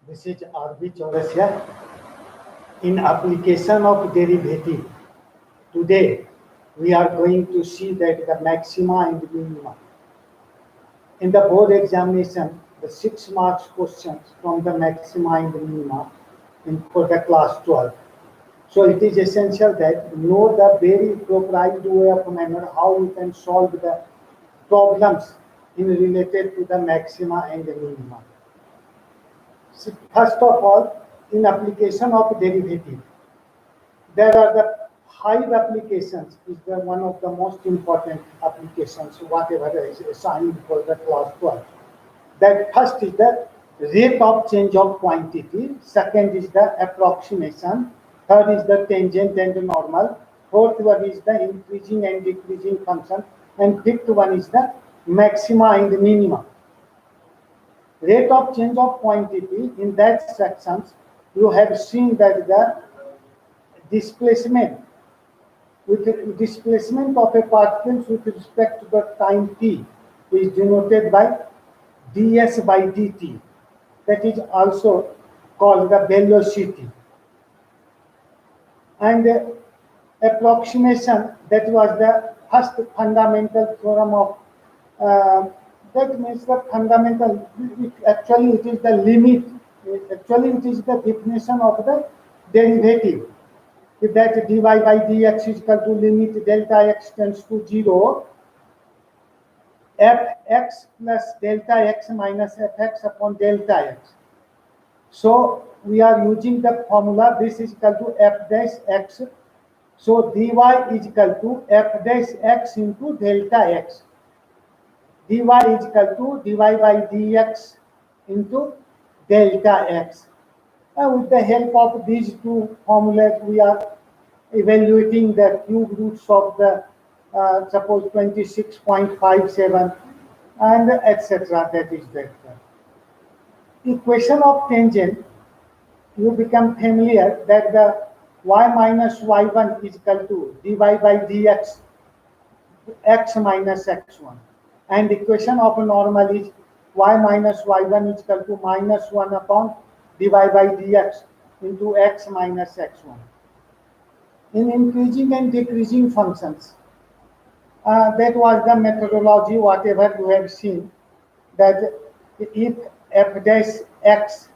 This is RB Chaurasia. In application of derivative, today we are going to see that the maxima and minima. In the board examination, the 6 marks questions from the maxima and minima for the class 12. So it is essential that know the very appropriate way of manner how you can solve the problems in related to the maxima and the minima. So first of all, in application of derivative, there are the 5 applications is the one of the most important applications whatever is assigned for the class 12. That first is the rate of change of quantity, second is the approximation, third is the tangent and the normal, fourth one is the increasing and decreasing function, and fifth one is the maxima and minima. Rate of change of quantity, in that sections you have seen that the displacement displacement of a particle with respect to the time t is denoted by ds by dt. That is also called the velocity. And approximation, that was the first fundamental theorem of that means the fundamental, actually it is the limit, actually it is the definition of the derivative. If that dy by dx is equal to limit delta x tends to 0, fx plus delta x minus fx upon delta x. So we are using the formula, this is equal to f dash x. So dy is equal to f dash x into delta x. dy is equal to dy by dx into delta x. And with the help of these two formulas, we are evaluating the cube roots of the suppose 26.57 and etc. That is that. Equation of tangent, you become familiar that the y minus y1 is equal to dy by dx x minus x1, and equation of normal is y minus y1 is equal to minus 1 upon dy by dx into x minus x1. In increasing and decreasing functions, that was the methodology whatever you have seen, that if f dash x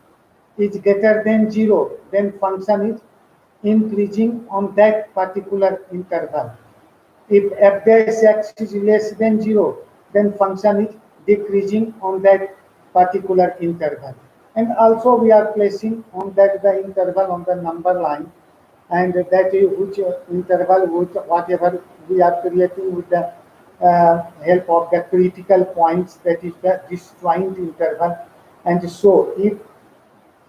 is greater than 0, then function is increasing on that particular interval. If f dash x is less than 0, then function is decreasing on that particular interval. And also we are placing on that the interval on the number line, and that is which interval which whatever we are creating with the help of the critical points, that is the disjoint interval. And so if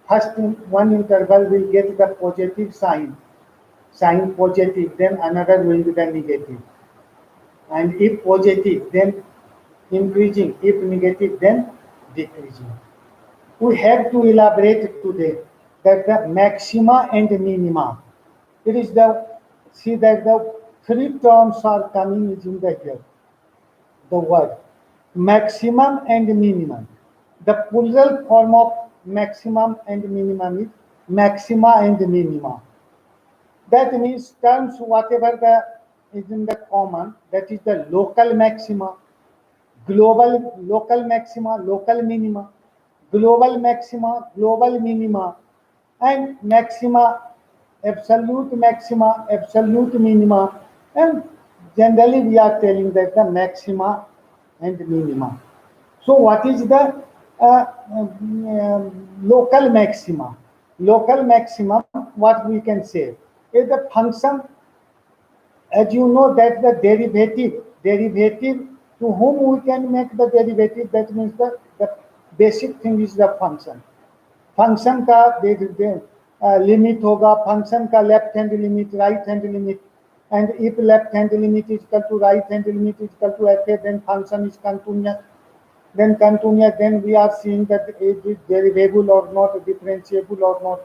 first one interval will get the positive sign positive, then another will be the negative, and if positive then increasing, if negative then decreasing. We have to elaborate today that the maxima and minima, it is the, see that the 3 terms are coming in the here, the word maximum and minimum. The plural form of maximum and minimum is maxima and minima. That means terms whatever the is in the common, that is the local maxima, local maxima, local minima, global maxima, global minima, and maxima, absolute maxima, absolute minima, and generally we are telling that the maxima and minima. So what is the local maxima? Local maximum, what we can say is the function, as you know that the derivative to whom we can make the derivative, that means the basic thing is the function. Function का limit होगा, function का left hand limit, right hand limit, and if left hand limit is equal to right hand limit is equal to f, then function is continuous. Then we are seeing that it is derivable or not, differentiable or not.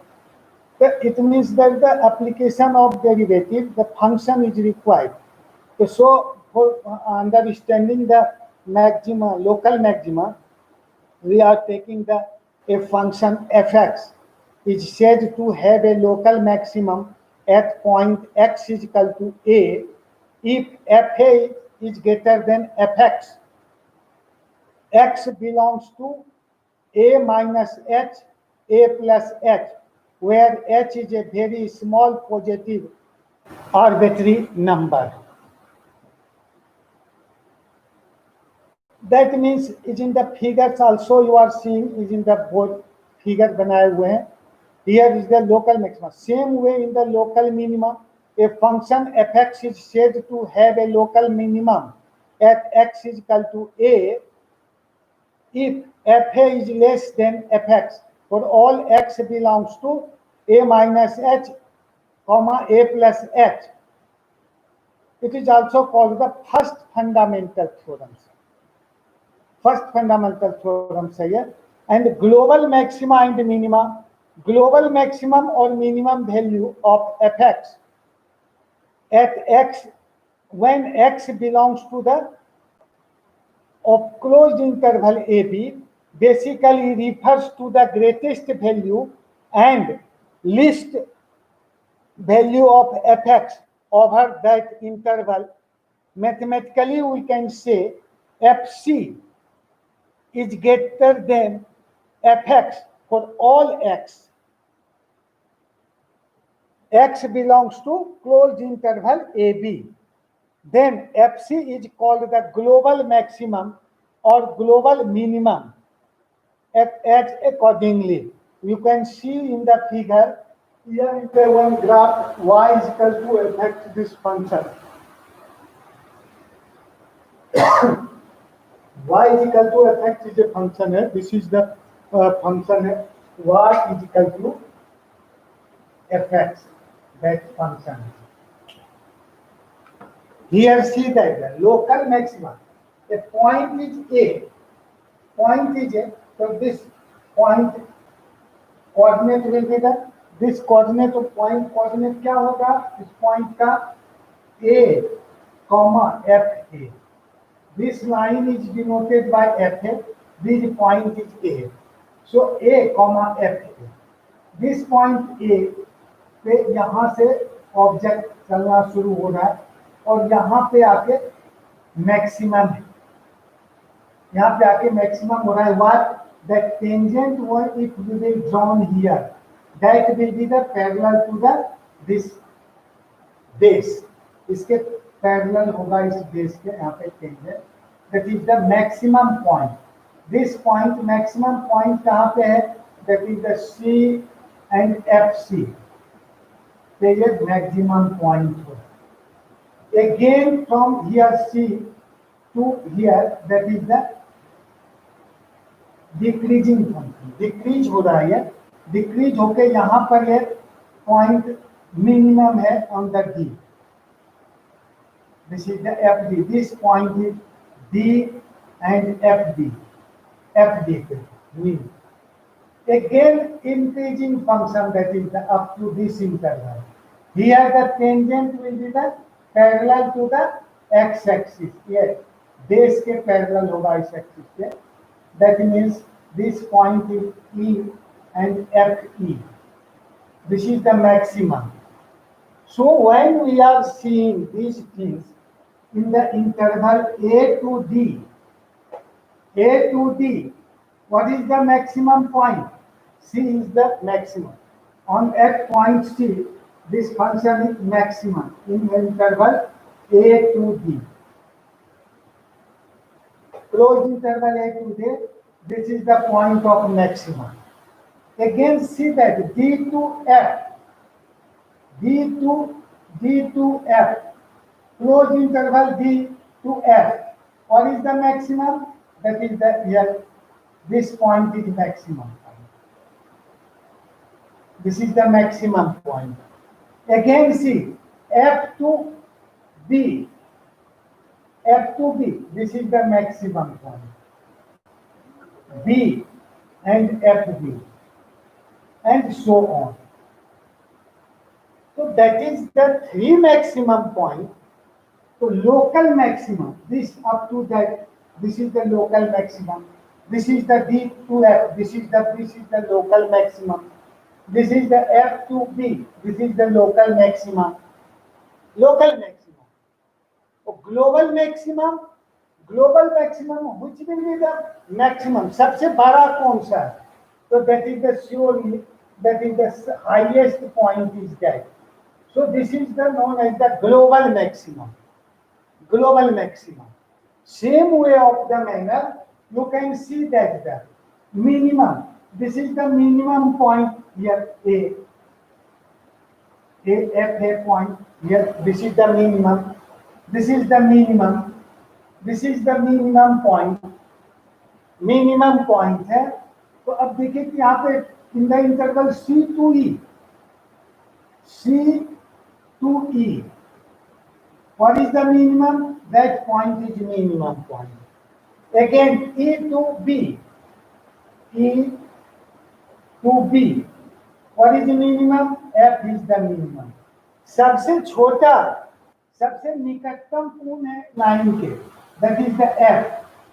It means that the application of derivative, the function is required. So for understanding the maxima, local maxima, we are taking the a function fx is said to have a local maximum at point x is equal to a if fa is greater than fx. X belongs to a minus h, a plus h, where h is a very small positive arbitrary number. That means is in the figures also you are seeing is in the board figure बनाए हुए हैं. Here is the local maximum. Same way in the local minimum, a function fx is said to have a local minimum at x is equal to a if fa is less than fx for all x belongs to a minus h, comma a plus h. It is also called the first fundamental theorem. First fundamental theorem है ये. And global maxima and minima, global maximum or minimum value of fx at x when x belongs to the of closed interval AB basically refers to the greatest value and least value of fx over that interval. Mathematically, we can say fc is greater than fx for all x. X belongs to closed interval AB. Then fc is called the global maximum or global minimum as accordingly. You can see in the figure here is the one graph y is equal to affect this function. Y is equal to fx is a function. This is the function y is equal to fx, that function. Here see that the local maximum. A point is A. Point is A. So this point coordinate will be the this coordinate of point coordinate क्या होगा इस point का A, comma FA. This line is denoted by FA. This point is A. So A, comma FA. This point A पे यहाँ से object चलना शुरू हो रहा है और यहाँ पे आके मैक्सिमम है. यहाँ पे आके मैक्सिमम हो रहा है. What the tangent one if we will drawn here, that will be the parallel to the this base. इसके parallel होगा इस base के यहाँ पे tangent. That is the maximum point. This point maximum point कहाँ पे है? That is the C and FC. तो ये maximum point होगा. Again from here C to here, that is the decreasing function. Decrease हो रहा है. Decrease होके यहाँ पर ये point minimum है on the D. This is the FD. This point is D and FD. FD mean. Again increasing function, that is the up to this interval. Here the tangent will be the parallel to the x-axis. Yes, base के parallel होगा इस axis के. That means this point is E and FE. This is the maximum. So when we are seeing these things in the interval A to D, what is the maximum point? C is the maximum. On at point C, this function is maximum in the interval A to D. Closed interval A to D, this is the point of maximum. Again see that D to F, closed interval D to F. What is the maximum? That is the here. This point is maximum. This is the maximum point. Again see F to B. This is the maximum point. B and FB and so on. So that is the three maximum point. So local maximum, this up to that, this is the local maximum. This is the D to F. This is the local maximum. This is the F to B. This is the local maximum. Local maximum. So global maximum, which will be the maximum? सबसे बड़ा कौन सा है? So that is the surely that is the highest point is that. So this is the known as the global maximum. Global maximum. Same way of the manner, you can see that the minimum. This is the minimum point here, A point here. This is the minimum. This is the minimum. This is the minimum point. Minimum point है. तो अब देखिए कि यहाँ पे in the interval C to E. What is the minimum? That point is minimum point. Again, E to B. What is the minimum? F is the minimum. सबसे छोटा, सबसे निकटतम कोण है लाइन के? That is the F.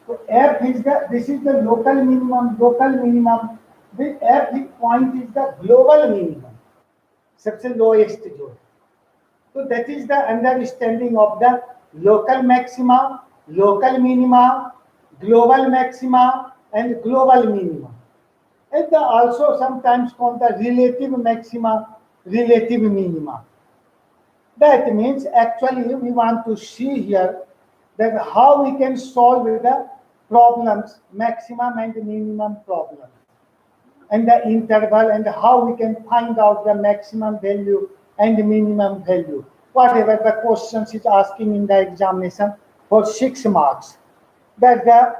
So F is this is the local minimum. The F point is the global minimum. सबसे lowest जो है. So that is the understanding of the local maxima, local minima, global maxima, and global minima. And also sometimes called the relative maxima, relative minima. That means actually we want to see here that how we can solve the problems, maximum and minimum problems, and the interval, and how we can find out the maximum value and minimum value. Whatever the questions is asking in the examination for 6 marks. That the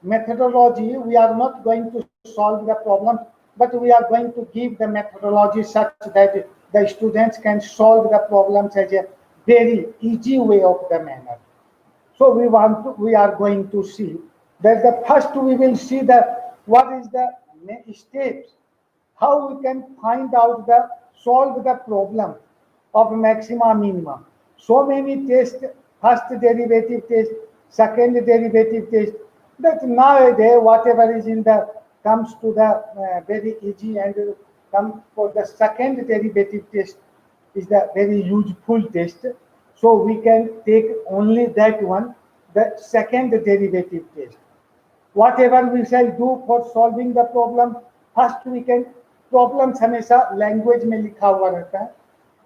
methodology, we are not going to solve the problem, but we are going to give the methodology such that the students can solve the problems as a very easy way of the manner. So we are going to see that the first we will see what is the steps, how we can find out solve the problem of maxima minima. So many tests, first derivative test, second derivative test, that nowadays whatever is in the comes to the very easy, and come for the second derivative test is the very useful test. So we can take only that one, the second derivative test. Whatever we shall do for solving the problem, first we can, problems हमेशा language में लिखा हुआ रहता है,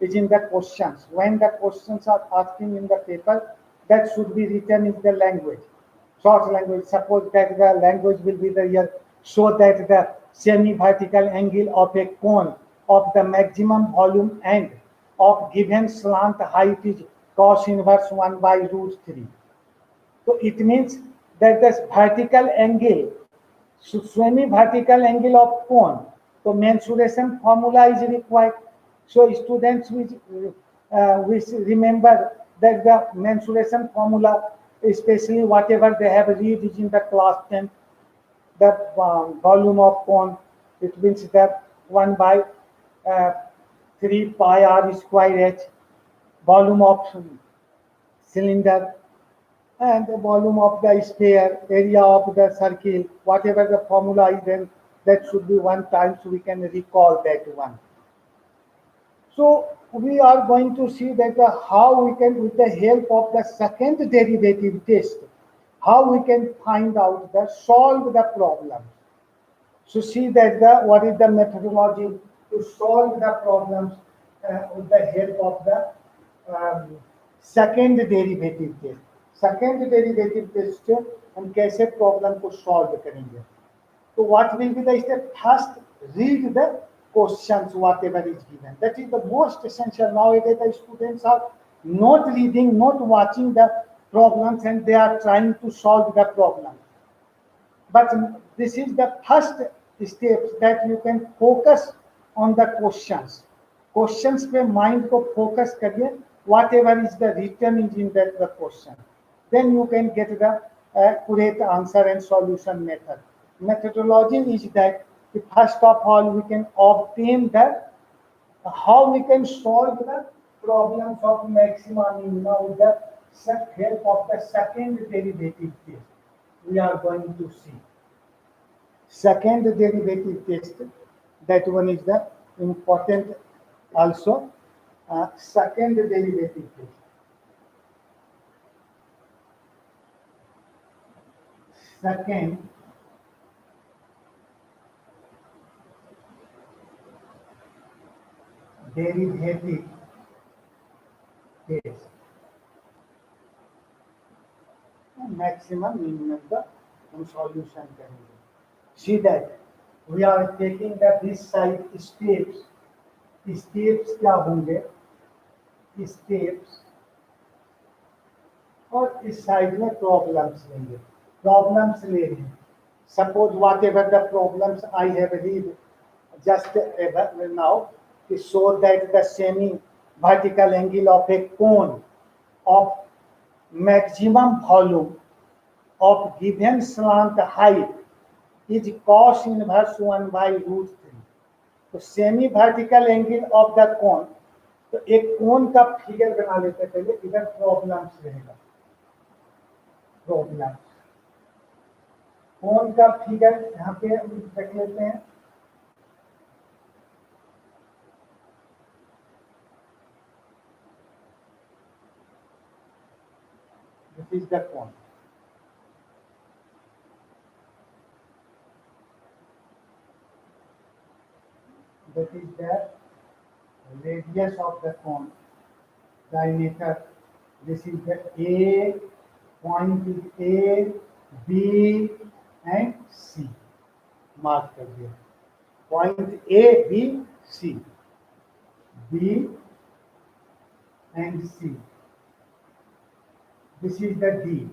is in the questions. When the questions are asking in the paper, that should be written in the language, short language. Suppose that the language will be the here, so that the semi-vertical angle of a cone of the maximum volume and of given slant height is cos inverse 1 by root 3. So it means that the vertical angle, semi-vertical angle of cone, so mensuration formula is required. So students which remember that the mensuration formula, especially whatever they have read is in the class 10, the volume of cone, it means that 1 by 3 pi r square h, volume of cylinder, and the volume of the sphere, area of the circle, whatever the formula is, then that should be one time, so we can recall that one. So we are going to see that how we can, with the help of the second derivative test, how we can find out solve the problem. So see that what is the methodology to solve the problems with the help of the second derivative test. Second derivative test से हम कैसे problem को solve करेंगे. So what will be the step? First, read the questions whatever is given. That is the most essential. Nowadays the students are not reading, not watching the problems, and they are trying to solve the problem. But this is the first step, that you can focus on the questions. Questions पे mind को focus करिए, whatever is the written is in that the question. Then you can get the accurate answer and solution method. Methodology is that first of all we can obtain how we can solve the problems of maxima minima with the help of the second derivative test. we are going to see. Second derivative test, that one is the important also. Second derivative test. Second derivative test. Maximum minimum का हम solution करेंगे. See that we are taking the this side steps. Steps क्या होंगे? Steps और इस side में problems लेंगे. Problems ले रहे हैं. Suppose whatever the problems I have read just now to show that the semi vertical angle of a cone of maximum volume of given slant height is cos inverse 1 by root 3. तो semi vertical angle of the cone, तो एक कोन का figure बना लेते हैं पहले. इधर problems रहेगा. प्रॉब्लम्स कोन का फिगर यहाँ पे रख लेते हैं. This is the cone. That is the radius of the cone, diameter. This is the A, point is A, B and C. Mark कर दिया. Point A, B, C. B and C. This is the D.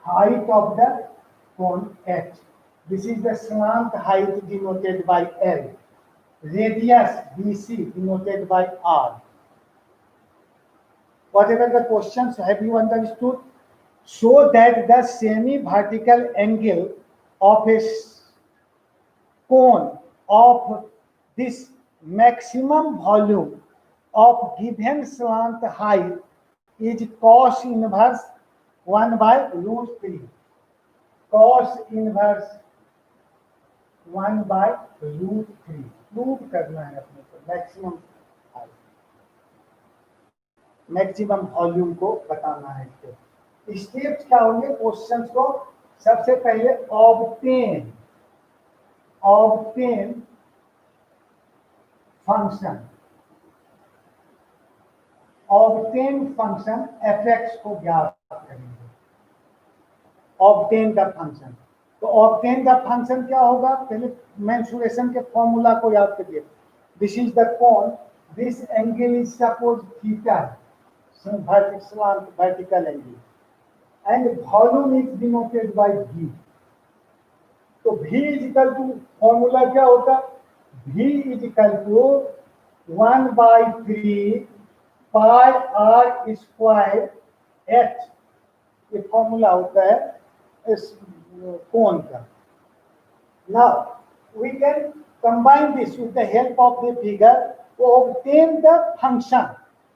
Height of the cone H. This is the slant height denoted by L. Radius BC denoted by R. Whatever the questions, have you understood? So that the semi-vertical angle of a cone of this maximum volume of given slant height is cos inverse 1 by root 3. Cos inverse 1 by root 3. Prove करना है अपने को. Maximum maximum volume को बताना है. तो steps क्या होंगे क्वेश्चंस को? सबसे पहले obtain function. Obtain function F को ज्ञात करेंगे. Obtain the function. तो ऑब्टेन द फंक्शन क्या होगा? पहले मेंसुरेशन के फॉर्मूला को याद करिए. This is the cone. This angle is suppose theta, vertical angle, and volume is denoted by v. तो v is equal to, formula क्या होता? v is equal to 1 by 3 pi r square h. ये formula होता है इस कोन का. Now we can combine this with the help of the figure to obtain the function.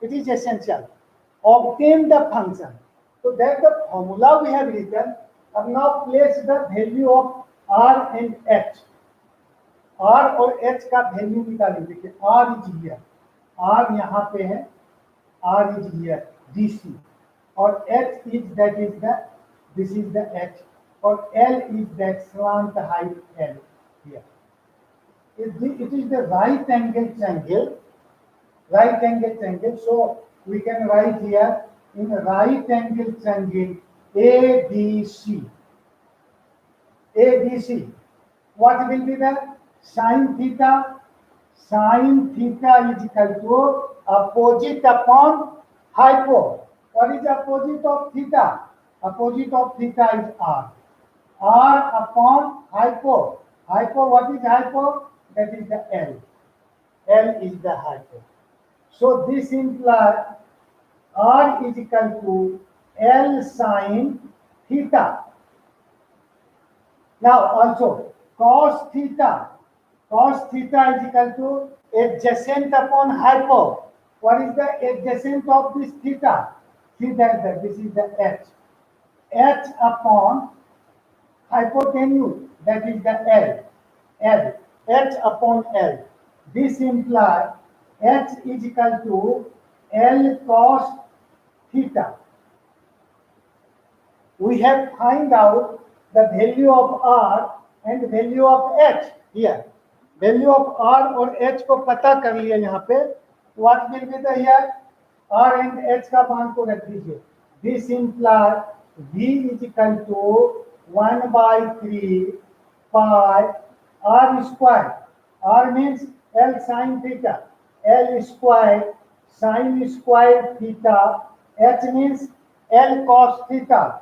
It is essential. Obtain the function. So that the formula we have written. अब now place the value of r and h. r और h का value निकालें. देखिए r is here. r यहाँ पे है. r is here. dc. और h is that is the, this is the h. और L is that slant height L here. It is the right angle triangle. Right angle triangle. So we can write here in right angle triangle ABC. ABC. What will be the sin theta? Sin theta is equal to opposite upon hypo. What is opposite of theta? Opposite of theta is R. R upon hypo. Hypo, what is hypo? That is the L. L is the hypo. So this implies R is equal to L sin theta. Now also cos theta. Cos theta is equal to adjacent upon hypo. What is the adjacent of this theta? See that this is the H. h upon hypotenuse, that is the L, h upon L. This implies h is equal to L cos theta. We have find out the value of R and value of H here. Value of R और H को पता कर लिया यहाँ पे. What will be the here? R and H का मान को रख दीजिए. This implies V is equal to 1 by 3 pi R square. R means L sin theta. L square sin square theta. H means L cos theta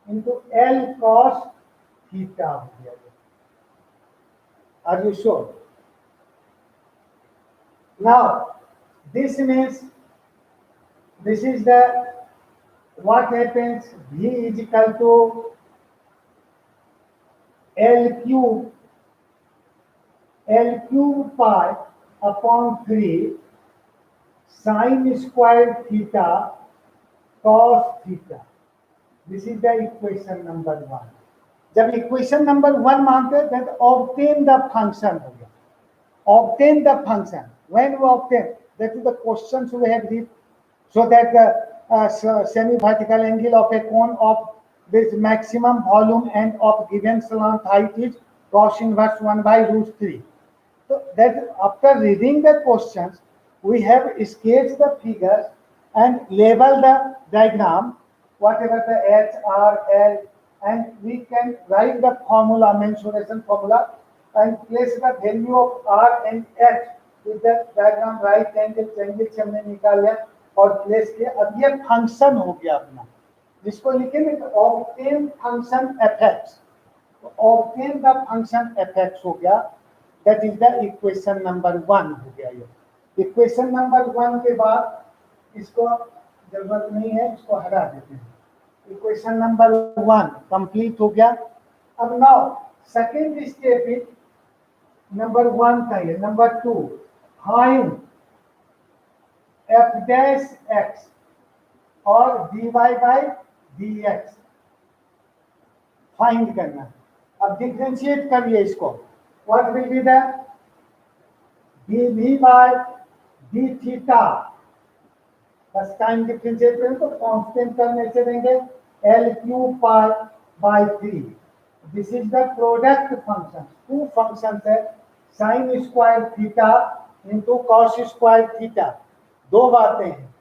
into L cos theta. Are you sure? Now, this means this is the what happens. V is equal to L cube pi upon 3 sin squared theta cos theta. This is the equation number 1. जब equation number 1 मानते हैं then obtain the function हो गया. Obtain the function. When we obtain, that is the questions we have read, so that the semi-vertical angle of a cone of this maximum volume and of given slant height is cos inverse 1 by root 3. So that after reading the questions, we have sketched the figures and label the diagram, whatever the H, R, L, and we can write the formula, mensuration formula, and place the value of R and H with the diagram right angle triangle से हमने निकाल लिया और place किया. अब ये function हो गया अपना, जिसको लिखेंगे obtain function fx. Obtain the function fx हो गया. That is the equation number 1 हो गया. ये equation number 1 के बाद इसको जरूरत नहीं है, इसको हटा देते हैं. Equation number 1 complete हो गया. अब now second step is number 1 का है. Number 2, find f dash x और dy by dx फाइंड करना. अब डिफरेंशिएट करिए इसको. What will be the dv by d theta. बस टाइम डिफरेंशिएट करें तो कांस्टेंट करने से देंगे L cube pi by 3. This is the product function. Two function है, sine square theta into cos square theta. दो बातें हैं.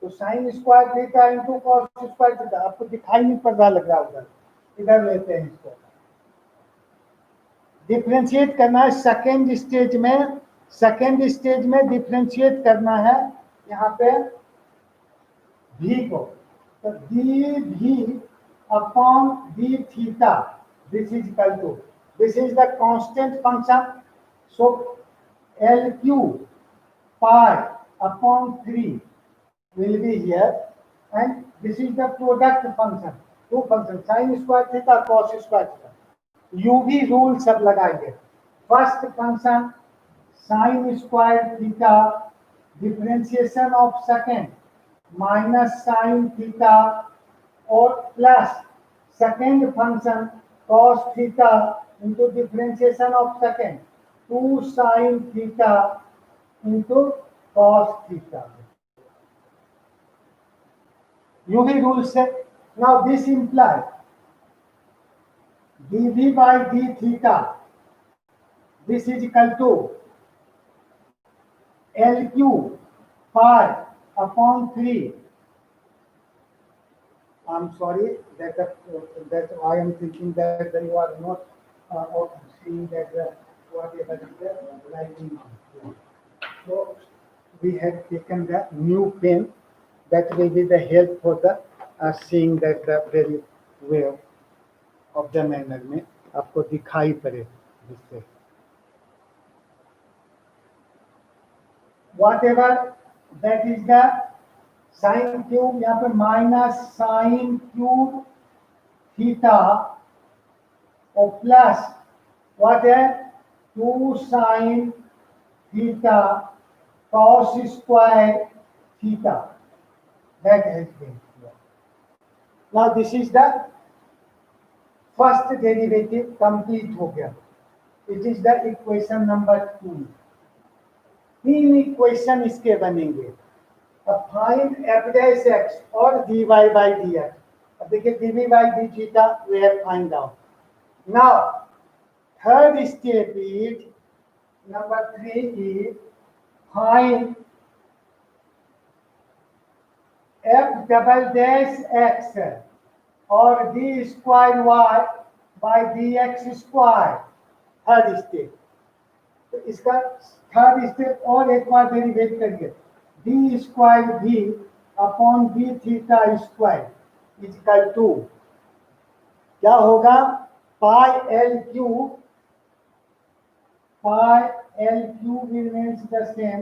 तो sine square theta into cos square theta आपको दिखाई नहीं पड़ रहा, लग रहा उधर. इधर लेते हैं इसको. डिफरेंशिएट करना है सेकेंड स्टेज में. सेकेंड स्टेज में डिफरेंशिएट करना है यहाँ पे v को. तो dv upon d theta, this is equal to, this is the constant function. So L cube pi upon 3 will be here, and this is the product function. Two functions, sin square theta, cos square theta. UV rule सब लगाएंगे. First function sin square theta, differentiation of second minus sin theta और plus second function cos theta into differentiation of second 2 sin theta into cos theta. UV rule set. Now this implies dv by d theta, this is equal to L cube pi upon 3. I'm sorry that I am thinking that you are not seeing that whatever is the writing on. So we have taken the new pen. That will be the help for the seeing that the very well of the manner में आपको दिखाई पड़े जिससे. Whatever that is the sin cube, यहाँ पे minus sin cube theta और plus what है 2 sin theta cos square theta. That has been here. Now this is the first derivative complete हो गया. It is the equation number 2. 3 equation इसके बनेंगे. अब find F dash X और dy by D X. अब देखिए D by D theta we have find out. Now third step is number 3 is find f double dash x or d square y by dx square. Third step. तो इसका third step और एक बार derivate करिए. D square भी upon d theta square equal to क्या होगा? Pi L cube. Pi L cube remains the same.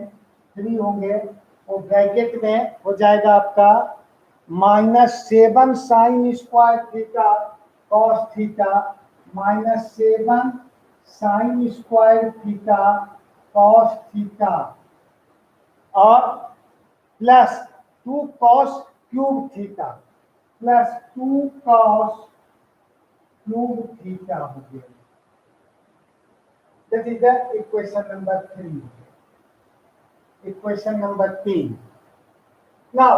3 होंगे और ब्रैकेट में हो जाएगा आपका -7 sine square theta cos theta -7 sine square theta cos theta और plus 2 cos cube theta plus 2 cos cube theta हो गया. That is the equation number 3. Equation number 3. Now,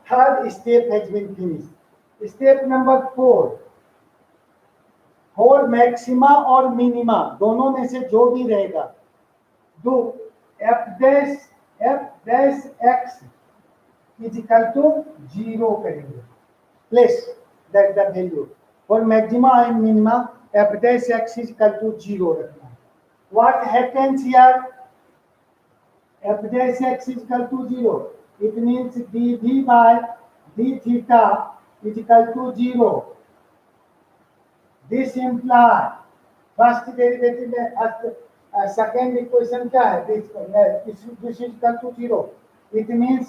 third step has been finished. Step number 4. For maxima और minima दोनों में से जो भी रहेगा, do f dash x is equal to 0 करेंगे. Place that the value. For maxima and minima, f dash x is equal to 0 रखना. What happens here? F dash x is equal to 0. It means dv by d theta is equal to 0. This implies first derivative में second equation क्या है? This is equal to 0. It means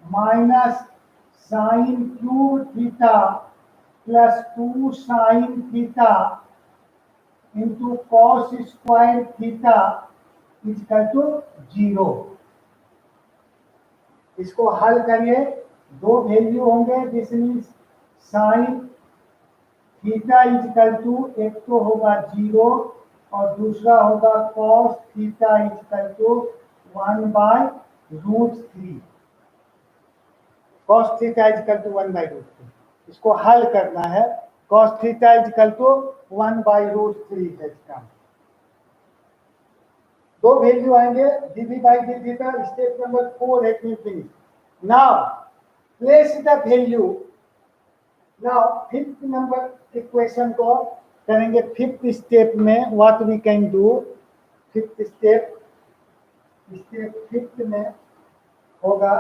minus sin cube theta plus 2 sin theta into cos square theta is equal to 0. इसको हल करिए. 2 value होंगे. This means sine theta is equal to एक तो होगा 0 और दूसरा होगा cos theta is equal to 1/√3. cos theta is equal to 1/√3. इसको हल करना है. cos theta is equal to 1/√3 है इसका. 2 वैल्यू आएंगे. dv by d theta. Step number 4 है finish. Now place the value. Now fifth number equation को करेंगे फिफ्थ स्टेप में. What we can do fifth step fifth में होगा.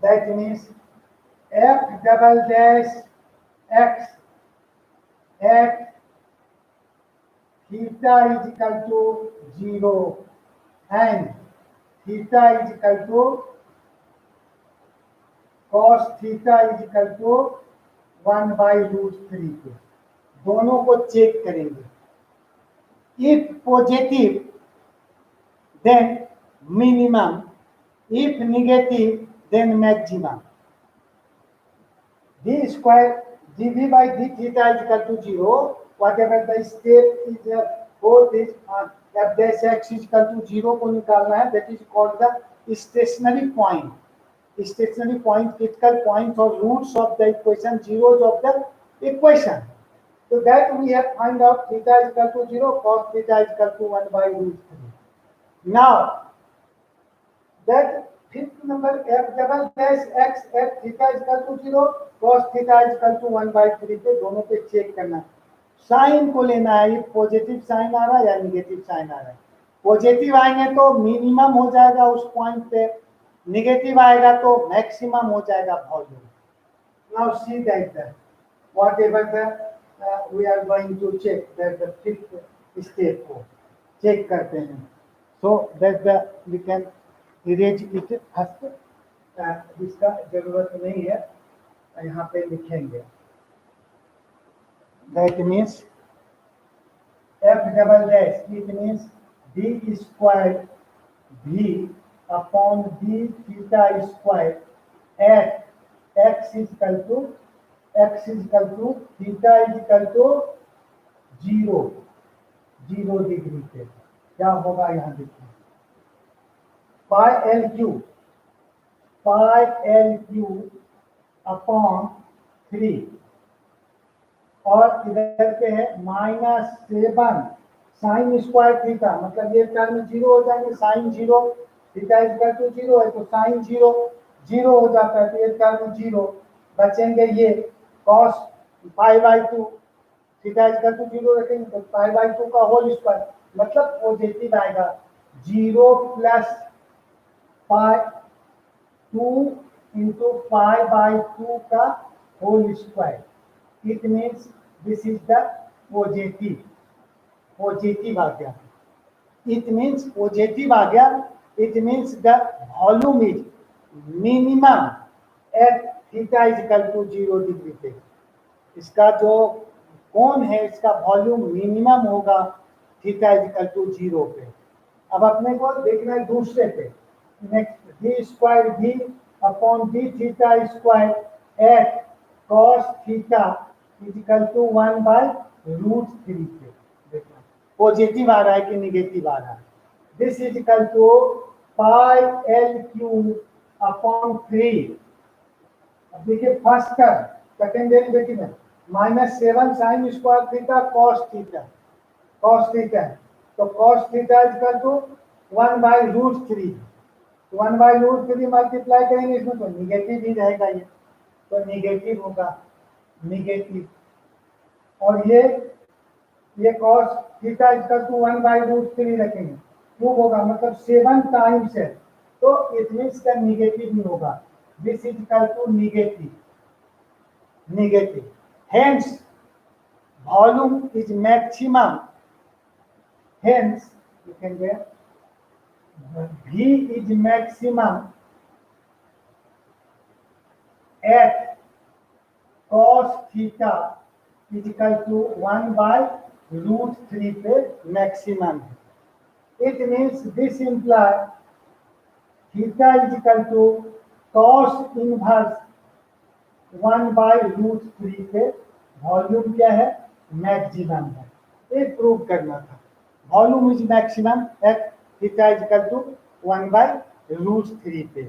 दैट मीन्स f double dash x at theta is equal to 0 and theta is equal to cos theta is equal to 1/√3 के. दोनों को चेक करेंगे. if positive then minimum, if negative then maximum. d square dv by d theta is equal to 0. Whatever the step is for this f dash x is equal to 0 को निकालना है. That is called the stationary point. Stationary point, critical points or roots of the equation, zeros of the equation. So that we have find out theta is equal to 0, cos theta is equal to 1/√3. Now that fifth number f double dash x at theta is equal to 0, cos theta is equal to 1/3 पे दोनों पे check करना. Sign को लेना है. Positive sign आ रहा है या निगेटिव साइन आ रहा है. पॉजिटिव आएंगे तो मिनिमम हो जाएगा उस पॉइंट पे. नेगेटिव आएगा तो मैक्सिमम हो जाएगा volume. Now see that whatever the we are going to check that the fifth step को चेक करते हैं. so that the we can erase it first. इसका जरूरत नहीं है. यहाँ पे लिखेंगे. that means f double dash, it means d square v upon d theta square at x is equal to x is equal to theta is equal to 0 degree पे क्या होगा यहाँ देखिए पाई एल क्यू अपॉन 3 और इधर पे है -7 sine square theta, मतलब ये टर्म 0 हो जाएंगे, sine 0 theta is equal to 0 है तो साइन 0 0 हो जाता है तो ये टर्म 0 बचेंगे। ये cos π/2 theta is equal to 0 रखेंगे तो π/2 का होल स्क्वायर, मतलब पॉजिटिव आएगा 0 प्लस π2 इंटू π/2 का whole square. It means this is the positive आ गया। It means positive आ गया। It means the volume is minimum at theta is equal to 0 degree पे। इसका जो कोण है इसका वॉल्यूम मिनिमम होगा थीटा इज इक्वल टू 0 पे। अब अपने को देखना है दूसरे पे, next d square v upon d theta square at cos theta is equal to 1/√3 पे। देखना पॉजिटिव आ रहा है कि निगेटिव आ रहा है। This is equal to pi L cube upon 3। अब देखिए फर्स्ट टर्म सेकेंड डेरिवेटिव में -7 साइन स्क्वायर थीटा cos थीटा है तो cos theta is equal to 1/√3। 1/√3 multiply करेंगे इसमें तो निगेटिव ही रहेगा, ये तो निगेटिव होगा, निगेटिव। और ये cos theta is equal to 1/√3 रखेंगे, क्यूब होगा मतलब 7 टाइम्स है तो इट मींस का निगेटिव ही होगा। This is equal to negative. Hence, volume is maximum. Hence, you can get V is maximum at cos theta is equal to 1/√3 पे maximum है। It means this implies theta is equal to cos inverse 1/√3 पे volume क्या है, maximum है। ये prove करना था। Volume is maximum at theta is equal to 1/√3 पे।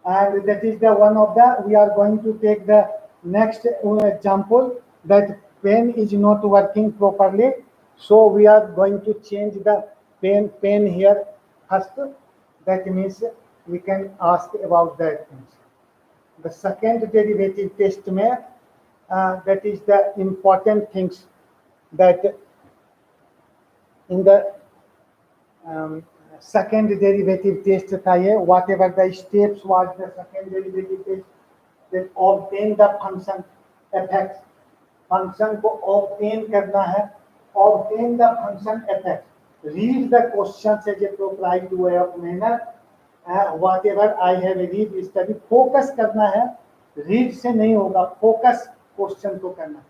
And that is the one of the we are going to take the next example that pen is not working properly, so we are going to change the pen here first. That means we can ask about that things. The second derivative test में that is the important things that in the second derivative test था ये, whatever the steps was the second derivative test that obtain the function f(x), function को obtain करना है, obtain the function f(x), read the questions as a appropriate way of manner, whatever I have read study, focus करना है, read से नहीं होगा, focus question को करना।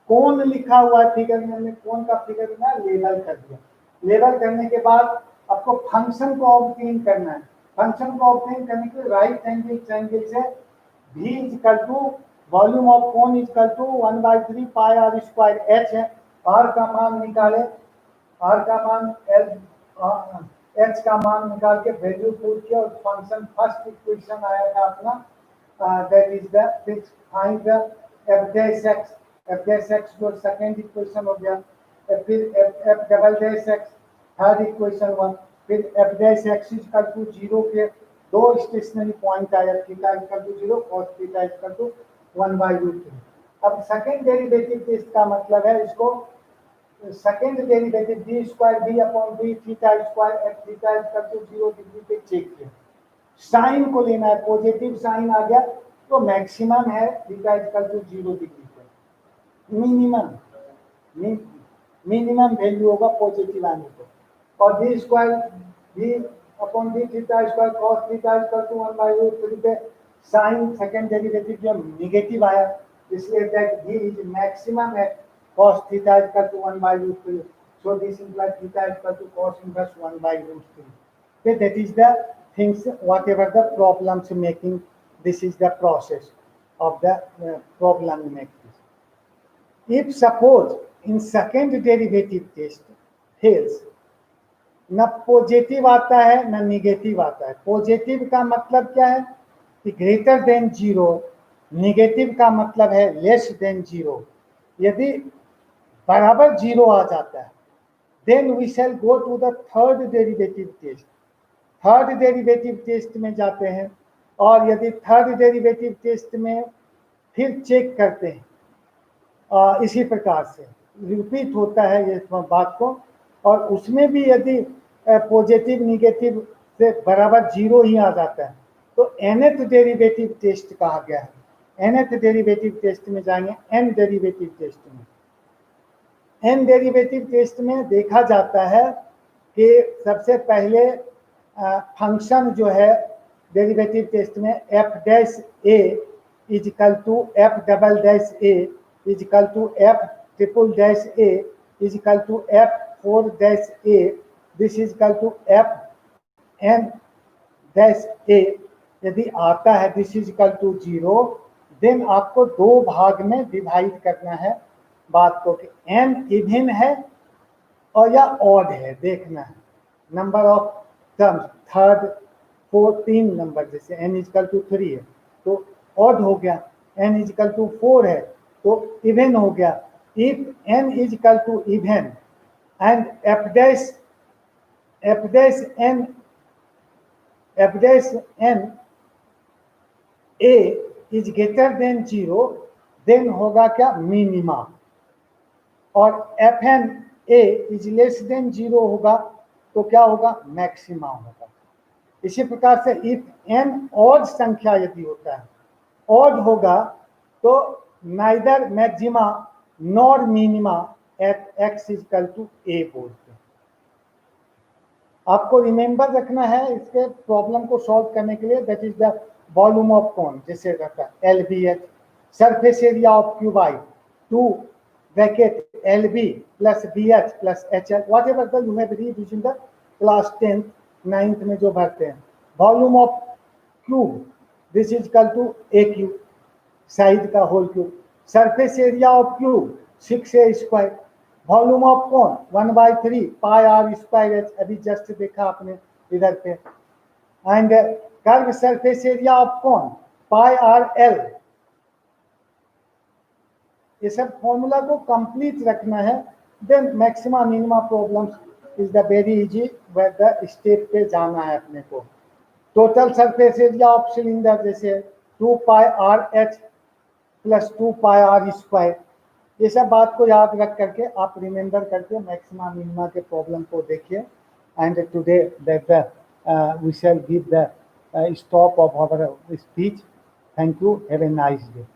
कौन लिखा हुआ फिगर में, हमने कौन का फिगर ना लेबल कर दिया। लेबल करने के बाद आपको फंक्शन को ऑब्टेन करना है। फंक्शन को ऑब्टेन करने के लिए राइट एंगल ट्रायंगल से v is equal to volume of cone is equal to 1/3 pi r square h है। r का मान निकाले, r का मान h का मान निकाल के वैल्यू पुट किया और फंक्शन फर्स्ट इक्वेशन आया था अपना, that is the fix find the f dash x जो सेकंड इक्वेशन हो गया, फिर f double dash x third equation हुआ, फिर f dash x is equal to 0 के दो स्टेशनरी पॉइंट आया, theta is equal to 0 cos theta is equal to 1/√3। अब सेकंड डेरिवेटिव टेस्ट का मतलब है इसको second derivative d square v upon d theta square at theta is equal to 0 degree पे check किया। साइन को लेना है, पॉजिटिव साइन आ गया तो मैक्सिमम है theta is equal to 0 degree पे। मिनिमम वैल्यू होगा पॉजिटिव आने को। और d square v upon d theta square cos theta is equal to 1/√3 पे साइन सेकेंड डेरिवेटिव जो नेगेटिव आया, इसलिए दैट v इज मैक्सिमम है cos theta is equal to 1/√3. So this implies theta is equal to cos inverse 1/√3. Okay, that is the things, whatever the problems making, this is the process. of the problem next. If suppose in second derivative test fails, न positive आता है न negative आता है। Positive का मतलब क्या है कि ग्रेटर देन जीरो, निगेटिव का मतलब है लेस देन जीरो। यदि बराबर जीरो आ जाता है then we shall go to the third derivative test. Third derivative test में जाते हैं और यदि थर्ड डेरिवेटिव टेस्ट में फिर चेक करते हैं, इसी प्रकार से रिपीट होता है ये बात को, और उसमें भी यदि पॉजिटिव निगेटिव से बराबर जीरो ही आ जाता है तो nth डेरिवेटिव टेस्ट कहा गया है। nth डेरिवेटिव टेस्ट में जाएंगे n डेरिवेटिव टेस्ट में। n डेरिवेटिव टेस्ट में देखा जाता है कि सबसे पहले फंक्शन जो है डेरिवेटिव टेस्ट में f dash a is equal to f double dash a is equal to f triple dash a is equal to f 4 dash a, this is equal to f n dash a। यदि आता है this is equal to 0, then आपको दो भाग में divide करना है बात को कि n इवन है और या ऑड है, देखना है। Number of terms third fourth, तीन नंबर, जैसे n इज इक्वल टू 3 है तो ऑड हो गया, n इज इक्वल टू 4 है तो इवन हो गया। If n is equal to even and f dash n a is greater than 0, then होगा क्या मिनिमा, और fn a is less than 0 होगा तो क्या होगा मैक्सिमा होगा। इसी प्रकार से इफ n ऑड संख्या यदि होता है, ऑड होगा तो neither maxima nor minima at x is equal to a बोलते हैं। आपको रिमेंबर रखना है इसके प्रॉब्लम को सॉल्व करने के लिए, that is the volume of cone, जैसे रहता है LBH, surface area of cuboid 2 bracket LB plus BH plus HL, whatever the you have read in the class 10th 9th में जो भरते हैं। Volume of cube this is equal to a cube, side का whole cube, surface area of cube 6a square, volume of cone 1/3 pi r square h, अभी just देखा आपने इधर पे, and curve surface area of कौन पाई R L. ये सब formula को कंप्लीट रखना है, then maxima minima problems is the very easy, way the step पे जाना है अपने को। Total surface area of cylinder जैसे 2 pi r h plus 2 pi r square, ये सब बात को याद रख करके आप रिमेंबर करके मैक्सिमा मिनिमा के प्रॉब्लम को देखिए। And today that we shall give the stop of our speech. Thank you, have a nice day.